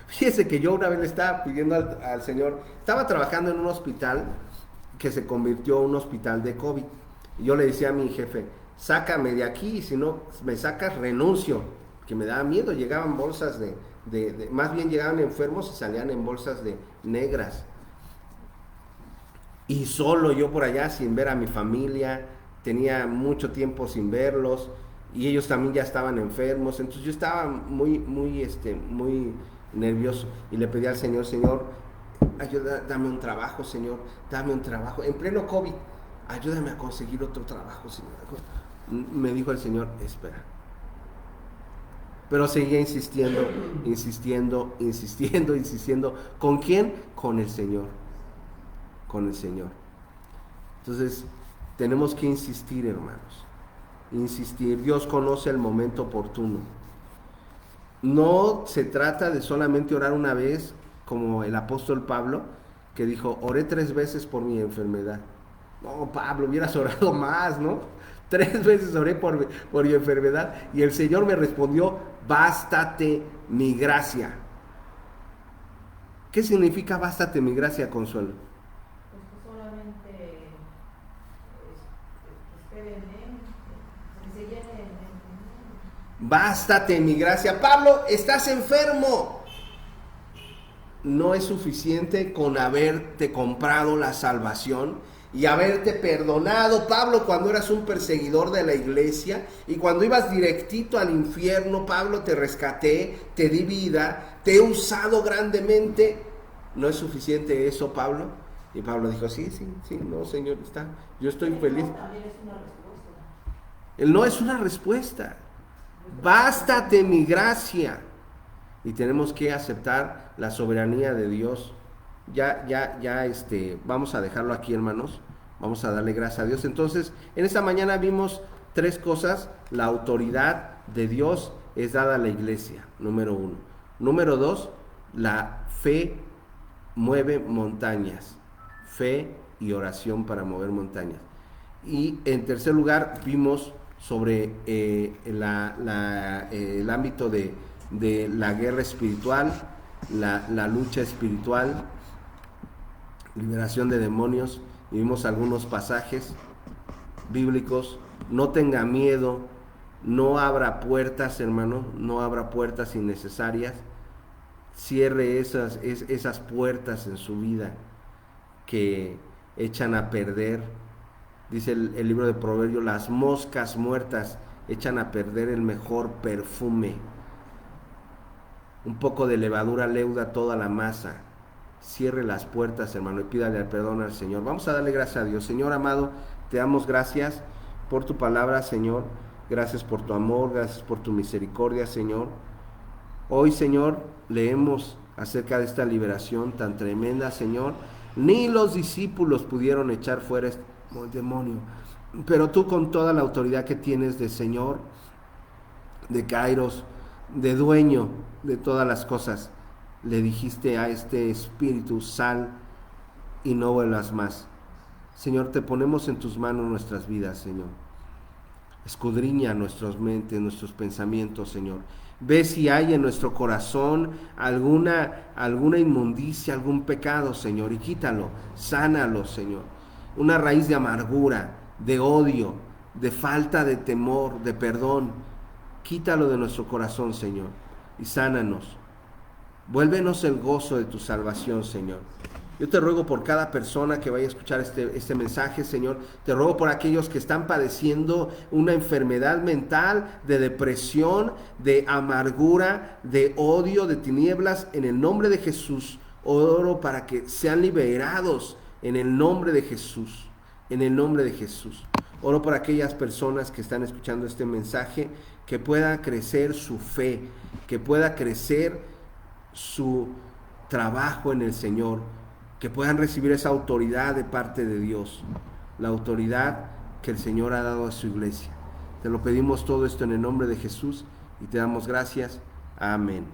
Fíjese que yo una vez le estaba pidiendo al Señor, estaba trabajando en un hospital que se convirtió en un hospital de COVID. Y yo le decía a mi jefe, sácame de aquí, y si no me sacas, renuncio. Que me daba miedo, llegaban bolsas más bien llegaban enfermos y salían en bolsas de negras. Y solo yo por allá, sin ver a mi familia, tenía mucho tiempo sin verlos, y ellos también ya estaban enfermos, entonces yo estaba muy nervioso, y le pedí al Señor, Señor, dame un trabajo, Señor, dame un trabajo, en pleno COVID, ayúdame a conseguir otro trabajo, Señor. Me dijo el Señor, espera. Pero seguía insistiendo. ¿Con quién? Con el Señor. Con el Señor. Entonces, tenemos que insistir, hermanos. Insistir. Dios conoce el momento oportuno. No se trata de solamente orar una vez, como el apóstol Pablo, que dijo, oré 3 veces por mi enfermedad. No, Pablo, hubieras orado más, ¿no? 3 veces oré por mi enfermedad y el Señor me respondió, bástate mi gracia. ¿Qué significa bástate mi gracia, Consuelo? Pues que solamente esperen, que se llenen. Bástate mi gracia. Pablo, estás enfermo. No es suficiente con haberte comprado la salvación y haberte perdonado, Pablo, cuando eras un perseguidor de la iglesia y cuando ibas directito al infierno. Pablo, te rescaté, te di vida, te he usado grandemente. ¿No es suficiente eso, Pablo? Y Pablo dijo, sí, no, Señor, yo estoy feliz. También es una respuesta. Él no es una respuesta. Bástate mi gracia. Y tenemos que aceptar la soberanía de Dios. Vamos a dejarlo aquí, hermanos. Vamos a darle gracias a Dios. Entonces, en esta mañana vimos 3 cosas. La autoridad de Dios es dada a la iglesia, número 1. Número 2, la fe mueve montañas. Fe y oración para mover montañas. Y en tercer lugar, vimos sobre el ámbito de la guerra espiritual, la lucha espiritual, liberación de demonios. Y vimos algunos pasajes bíblicos. No tenga miedo, no abra puertas, hermano, no abra puertas innecesarias. Cierre esas puertas en su vida que echan a perder. Dice el libro de Proverbios, las moscas muertas echan a perder el mejor perfume. Un poco de levadura leuda toda la masa. Cierre las puertas, hermano, y pídale perdón al Señor. Vamos a darle gracias a Dios. Señor amado, te damos gracias por tu palabra, Señor. Gracias por tu amor, gracias por tu misericordia, Señor. Hoy, Señor, leemos acerca de esta liberación tan tremenda, Señor. Ni los discípulos pudieron echar fuera este demonio, pero tú, con toda la autoridad que tienes de Señor, de Kairos, de dueño de todas las cosas, le dijiste a este espíritu: sal y no vuelvas más. Señor, te ponemos en tus manos nuestras vidas, Señor. Escudriña nuestras mentes, nuestros pensamientos, Señor. Ve si hay en nuestro corazón alguna inmundicia, algún pecado, Señor, y quítalo, sánalo, Señor. Una raíz de amargura, de odio, de falta de temor, de perdón. Quítalo de nuestro corazón, Señor, y sánanos. Vuélvenos el gozo de tu salvación, Señor. Yo te ruego por cada persona que vaya a escuchar este mensaje, Señor. Te ruego por aquellos que están padeciendo una enfermedad mental, de depresión, de amargura, de odio, de tinieblas. En el nombre de Jesús, oro para que sean liberados en el nombre de Jesús. En el nombre de Jesús. Oro por aquellas personas que están escuchando este mensaje, que pueda crecer su fe, que pueda crecer su trabajo en el Señor, que puedan recibir esa autoridad de parte de Dios, la autoridad que el Señor ha dado a su iglesia. Te lo pedimos todo esto en el nombre de Jesús y te damos gracias. Amén.